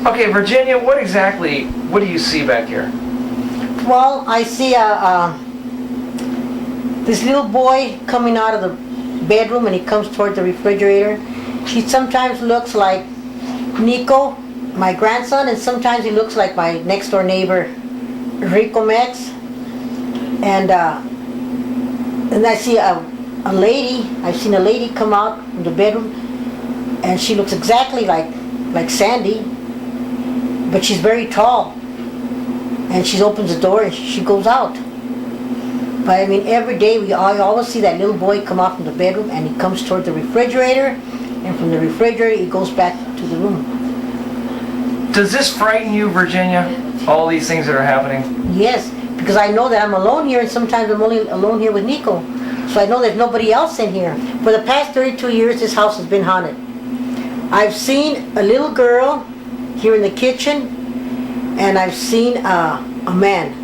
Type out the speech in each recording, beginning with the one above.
Okay, Virginia, what do you see back here? Well, I see this little boy coming out of the bedroom, and he comes toward the refrigerator. He sometimes looks like Nico, my grandson, and sometimes he looks like my next door neighbor, Rico Max. And I see a lady. I've seen a lady come out from the bedroom, and she looks exactly like Sandy, but she's very tall. And she opens the door and she goes out. But I mean, every day I always see that little boy come out from the bedroom, and he comes toward the refrigerator, and from the refrigerator he goes back to the room. Does this frighten you, Virginia? All these things that are happening? Yes, because I know that I'm alone here, and sometimes I'm only alone here with Nico. So I know there's nobody else in here. For the past 32 years, this house has been haunted. I've seen a little girl here in the kitchen, and I've seen a man.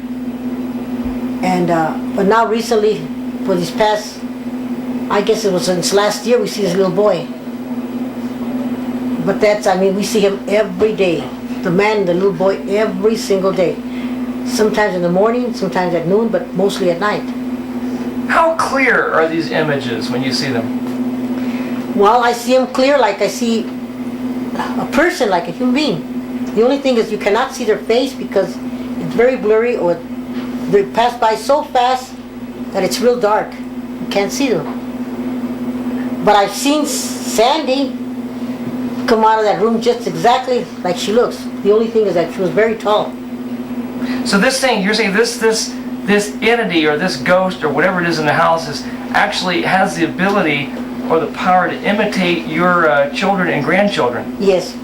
And but now recently, for these past, I guess it was since last year, we see this little boy. But we see him every day. The man and the little boy every single day. Sometimes in the morning, sometimes at noon, but mostly at night. How clear are these images when you see them? Well, I see them clear like I see a person, like a human being. The only thing is you cannot see their face because it's very blurry, or they pass by so fast that it's real dark. You can't see them. But I've seen Sandy come out of that room just exactly like she looks. The only thing is that she was very tall. So this thing, you're saying this entity or this ghost or whatever it is in the house actually has the ability or the power to imitate your children and grandchildren? Yes.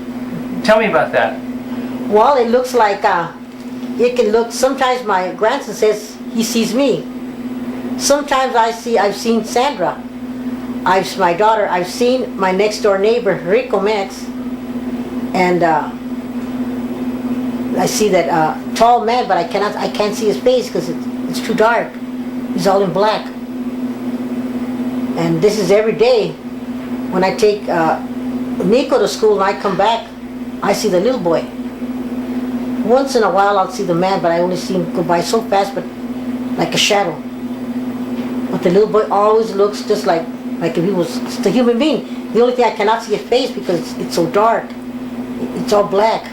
Tell me about that. Well, it looks like it can look. Sometimes my grandson says he sees me. Sometimes I've seen Sandra. My daughter. I've seen my next door neighbor Rico Max, and I see that tall man, but I can't see his face because it's too dark. He's all in black. And this is every day. When I take Nico to school and I come back, I see the little boy. Once in a while I'll see the man, but I only see him go by so fast, but like a shadow. But the little boy always looks just like if he was just a human being. The only thing I cannot see his face because it's so dark. It's all black.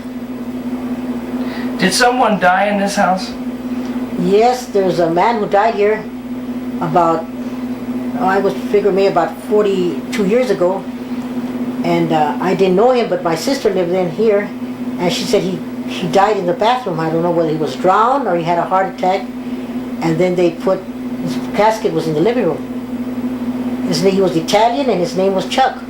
Did someone die in this house? Yes, there's a man who died here about, I would figure maybe about 42 years ago. And I didn't know him, but my sister lived in here, and she said he died in the bathroom. I don't know whether he was drowned or he had a heart attack, and then his casket was in the living room. He was Italian, and his name was Chuck.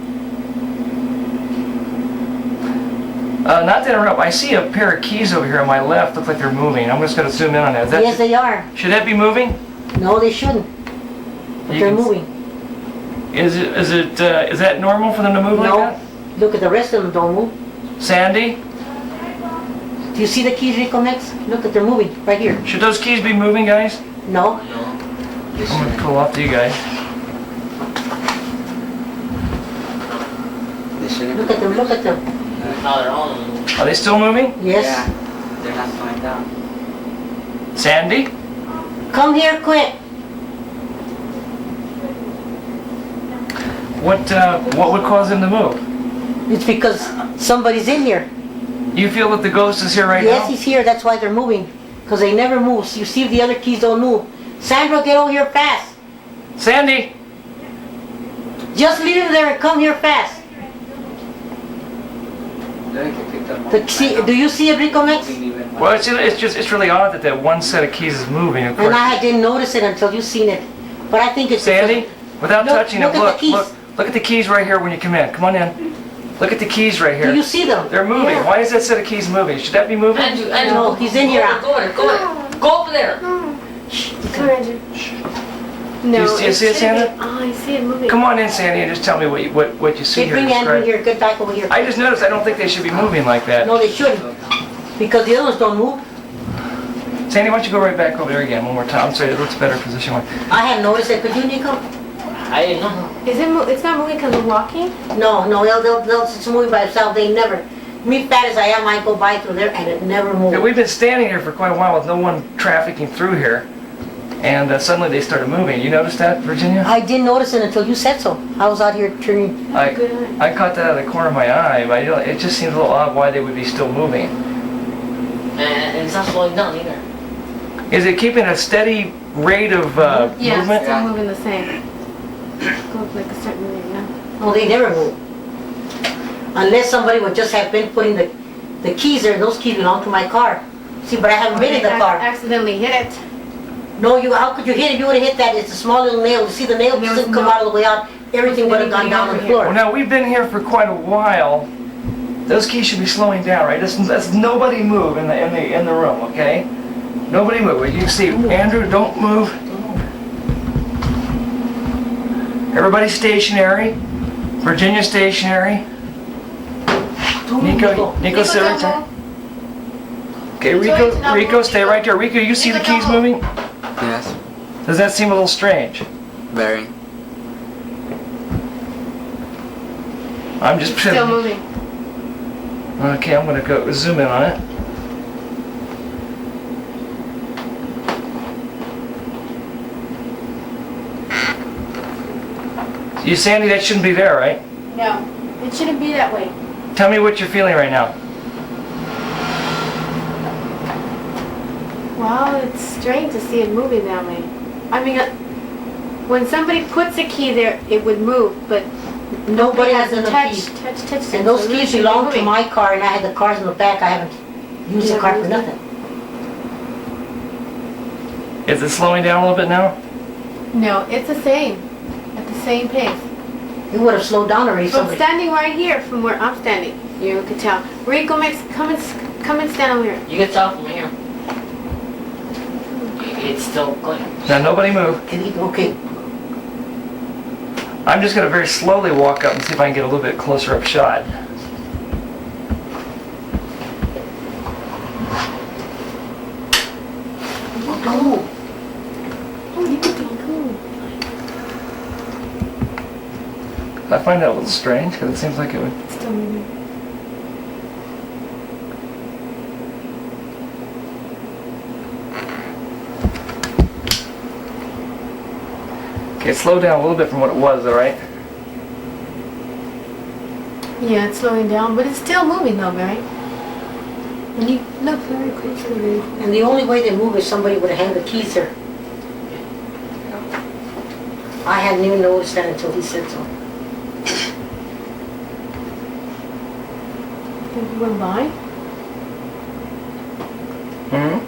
Not to interrupt, I see a pair of keys over here on my left. Look like they're moving. I'm just going to zoom in on that. Yes, they are. Should that be moving? No, they shouldn't. But they're moving. Is that normal for them to move like that? No. Look at the rest of them don't move. Sandy? Do you see the keys, Rico Max? Look at they're moving right here. Should those keys be moving, guys? No. I'm going to pull up to you guys. Look at them, look at them. Are they still moving? Yes. Yeah, they're not slowing down. Sandy? Come here quick. What would cause them to move? It's because somebody's in here. You feel that the ghost is here right Yes, now? he's here. That's why they're moving. Because they never move. So you see if the other keys don't move. Sandra, get over here fast. Sandy? Just leave him there and come here fast. Do you see it, Rico Max? Well, it's really odd that that one set of keys is moving. Of course. And I didn't notice it until you seen it. But I think it's... Sandy, without touching it, look, look at the keys right here when you come in. Come on in. Look at the keys right here. Do you see them? They're moving. Yeah. Why is that set of keys moving? Should that be moving? Andrew, No, he's in here. Go over there. Come here, Andrew. No, Do you see it, Sandra? Oh, I see it moving. Come on in, Sandy, and just tell me what you see Hey, here. bring Andrew Describe. here. Get back over here. I just noticed. I don't think they should be moving like that. No, they shouldn't. Because the others don't move. Sandy, why don't you go right back over there again one more time? I'm sorry, it looks better position. I hadn't noticed it. Could you, Nico? I didn't know. Is it? It's not moving because we're walking. No, they'll it's moving by itself. They never. Me fat as I am, I go by through there and it never moves. Yeah, we've been standing here for quite a while with no one trafficking through here, and suddenly they started moving. You noticed that, Virginia? I didn't notice it until you said so. I was out here turning. I caught that out of the corner of my eye, but it just seems a little odd why they would be still moving. And it's not slowing down either. Is it keeping a steady rate of Yeah, movement? still moving the same. Go like a certain moving now. No, they never move. Unless somebody would just have been putting the keys there. Those keys belong to my car. See, but I haven't been in the car. Accidentally hit it. No, how could you hit it? You would have hit that. It's a small little nail. You see the nail There was doesn't come no- out all the way out. Everything would have gone down on the Well, floor. now we've been here for quite a while. Those keys should be slowing down, right? That's nobody move in the room, okay? Nobody move. You can see, Andrew, don't move. Everybody stationary. Virginia stationary. Nico, sit right there. Okay, Rico, stay right there. Rico, you see the keys moving? Yes. Does that seem a little strange? Very. I'm just Still moving. Okay, I'm gonna go zoom in on it. You, Sandy, that shouldn't be there, right? No, it shouldn't be that way. Tell me what you're feeling right now. Wow, it's strange to see it moving that way. I mean, when somebody puts a key there, it would move, but Nobody has hasn't the keys. touched it. And those so it keys shouldn't be belong to moving. my car, and I had the cars in the back. I haven't used the car for nothing. Is it slowing down a little bit now? No, it's the same, at the same pace. It would have slowed down already. From Somebody. standing right here, from where I'm standing, you could tell. Rico, come and stand over here. You can tell from here. It's still going. Now nobody move. Okay. I'm just gonna very slowly walk up and see if I can get a little bit closer up shot. Oh, Oh, you could be cool. I find that a little strange because it seems like it would. It's still moving. Okay, slow down a little bit from what it was, all right? Yeah, it's slowing down, but it's still moving though, Barry. When you look very closely. and the only way they move is somebody would have handed the keys there. I hadn't even noticed that until he said so. Think you went by? Hmm.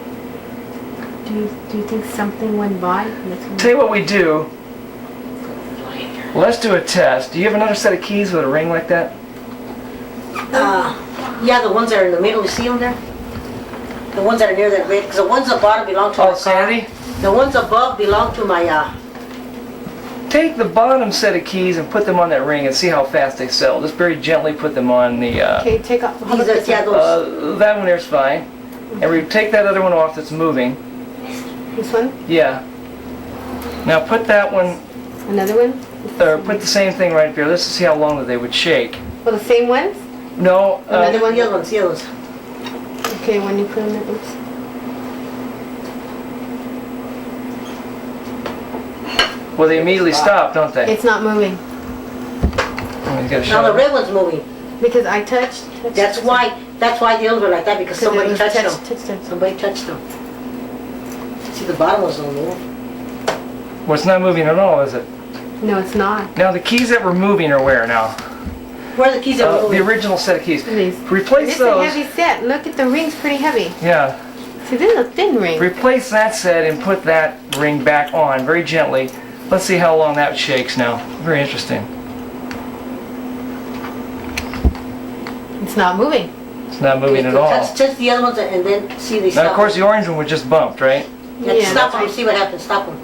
Do you think something went by? Tell you what we do. Let's do a test. Do you have another set of keys with a ring like that? Yeah, the ones that are in the middle, you see them there? The ones that are near that red, because the ones at the bottom belong to my Oh, car. Sandy? The ones above belong to my, Take the bottom set of keys and put them on that ring and see how fast they settle. Just very gently put them on the, Okay, take off. How these about are, this yeah, one? those. that one there's fine. And we take that other one off that's moving. This one? Yeah. Now put that one, Another one? or put the same thing right there. Let's see how long that they would shake. Well, the same ones? No, Another one? The other ones, the other ones. Okay, when you put them in, oops. well they immediately stop, don't they? It's not moving. You gotta show Now the them. red one's moving. Because I touched. That's why the others were like that, because somebody touched them. Touched them. Somebody touched them. See, the bottom ones don't move. Well, it's not moving at all, is it? No, it's not. Now the keys that were moving are where now? Where are the keys that were The moving? original set of keys. These. Replace It's a those. heavy set. Look at the ring's pretty heavy. Yeah. See, this is a thin ring. Replace that set and put that ring back on very gently. Let's see how long that shakes now. Very interesting. It's not moving. It's not moving at all. Touch the other ones and then see they stop. Now, of course, the orange one was just bumped, right? Yeah, stop that's them, see what happens, stop them.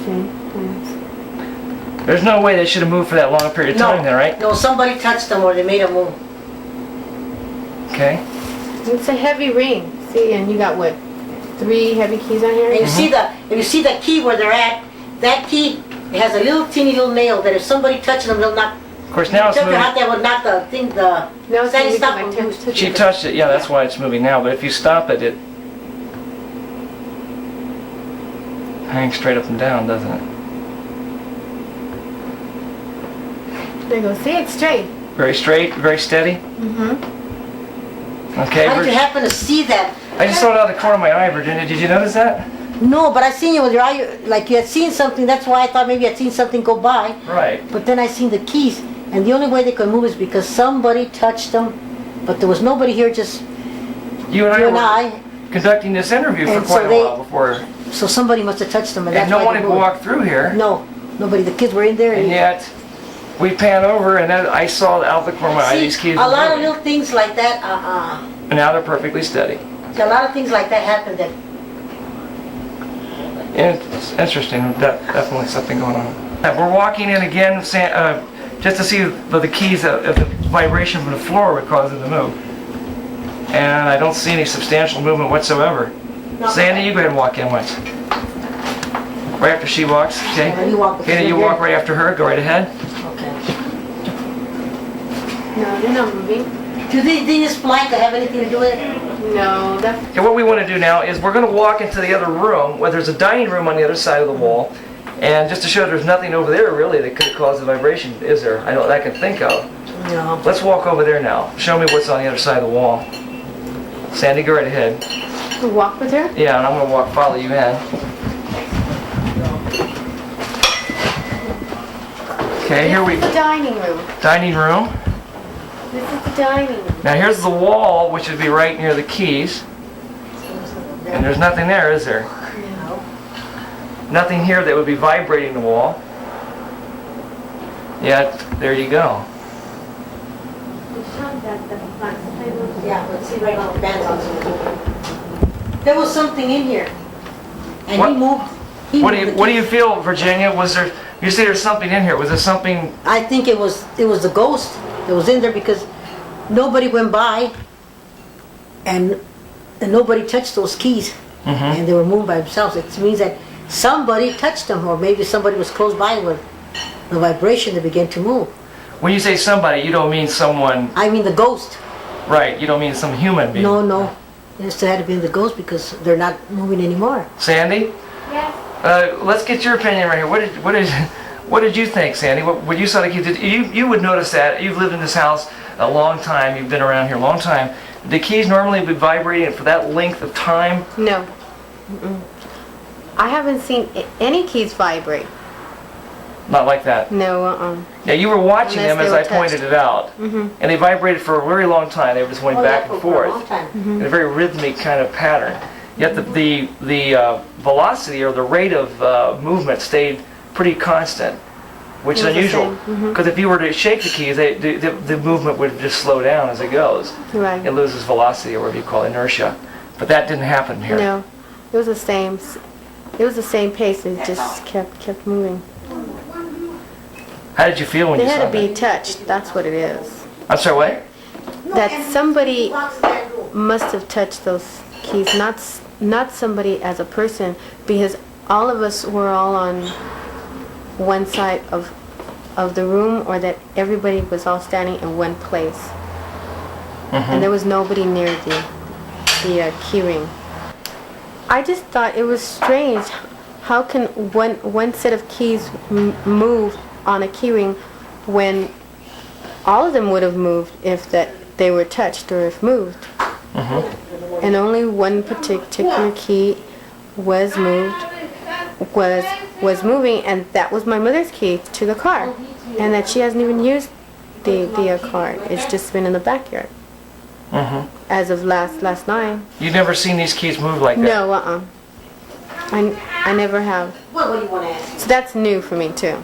See? There's no way they should have moved for that long a period of time then, right? No, somebody touched them or they made them move. Okay. It's a heavy ring. See, and you got what? 3 heavy keys on here? And you see the, if you see the key where they're at, that key It has a little teeny little nail that if somebody touches them, they'll knock. Of course, now it's Touch your moving. hat, that would knock the thing, the No, it's Sandy moving stop my from temperature. you. She touched it, yeah, that's why it's moving now. But if you stop it, it hangs straight up and down, doesn't it? There you go. See, it's straight. Very straight, very steady. Okay. How did you happen to see that? I just saw it out of the corner of my eye, Virginia. Did you notice that? No, but I seen you with your eye, like you had seen something. That's why I thought maybe I'd seen something go by. Right. But then I seen the keys, and the only way they could move is because somebody touched them. But there was nobody here, just You and you and I I. were conducting this interview for And quite so a they- while before, So somebody must have touched them, and that's and no why one they had moved. walked through here. No, nobody. The kids were in there. And yet, we pan over, and then I saw out the corner of my eye See, these keys a were lot of moving. little things like that. And now they're perfectly steady. A lot of things like that happen. That It's interesting. Definitely something going on. We're walking in again, just to see if the keys, if the vibration from the floor would cause them to move. And I don't see any substantial movement whatsoever. Sandy, you go ahead and walk in once. Right after she walks, okay? You walk Okay, you walk right after her. Go right ahead. okay. No, they're not moving. Do these blanket have anything to do with it? No, that's Okay, what we want to do now is we're going to walk into the other room, where there's a dining room on the other side of the wall, and just to show there's nothing over there really that could cause the vibration, is there? I know that I can think of. No. Let's walk over there now. Show me what's on the other side of the wall. Sandy, go right ahead. walk with her. Yeah, and I'm going to follow you in. Okay, here we The dining room. dining room. This is the dining room. Now here's the wall, which would be right near the keys. And there's nothing there, is there? Nothing here that would be vibrating the wall. Yet, there you go. Yeah, let's see right now. Bands on something. There was something in here, and What- he moved. He What moved the do you keys. feel, Virginia? Was there? You say there's something in here. Was there something? I think it was the ghost that was in there because nobody went by, and nobody touched those keys, and they were moved by themselves. It means that somebody touched them, or maybe somebody was close by with the vibration that began to move. When you say somebody, you don't mean someone, I mean the ghost. right? You don't mean some human being. No. It still had to be the ghost because they're not moving anymore. Sandy, Yes. let's get your opinion right here. What did you think, Sandy? What you saw the keys? You would notice that you've lived in this house a long time. You've been around here a long time. The keys normally be vibrating for that length of time. No. I haven't seen any keys vibrate. Not like that. No, Yeah, you were watching Unless them as they I were pointed it out, and they vibrated for a very long time. They were just going Oh, back yeah, and for a forth long time. in a very rhythmic kind of pattern. Yet the velocity or the rate of movement stayed pretty constant, which is It was the unusual. same, Because if you were to shake the keys, the movement would just slow down as it goes. right. It loses velocity, or whatever you call inertia. But that didn't happen here. No, it was the same. It was the same pace. It just kept moving. How did you feel when They you saw had to that? be touched. That's what it is. I'm sorry, what? That somebody must have touched those keys, not somebody as a person, because all of us were all on one side of the room, or that everybody was all standing in one place, and there was nobody near the key ring. I just thought it was strange. How can one set of keys move on a key ring when all of them would have moved if they were touched or if moved? And only one particular key was moved, was moving, and that was my mother's key to the car, and that she hasn't even used the car. It's just been in the backyard as of last night. You've never seen these keys move like that? No, I never have. What do you want to ask? So that's new for me too.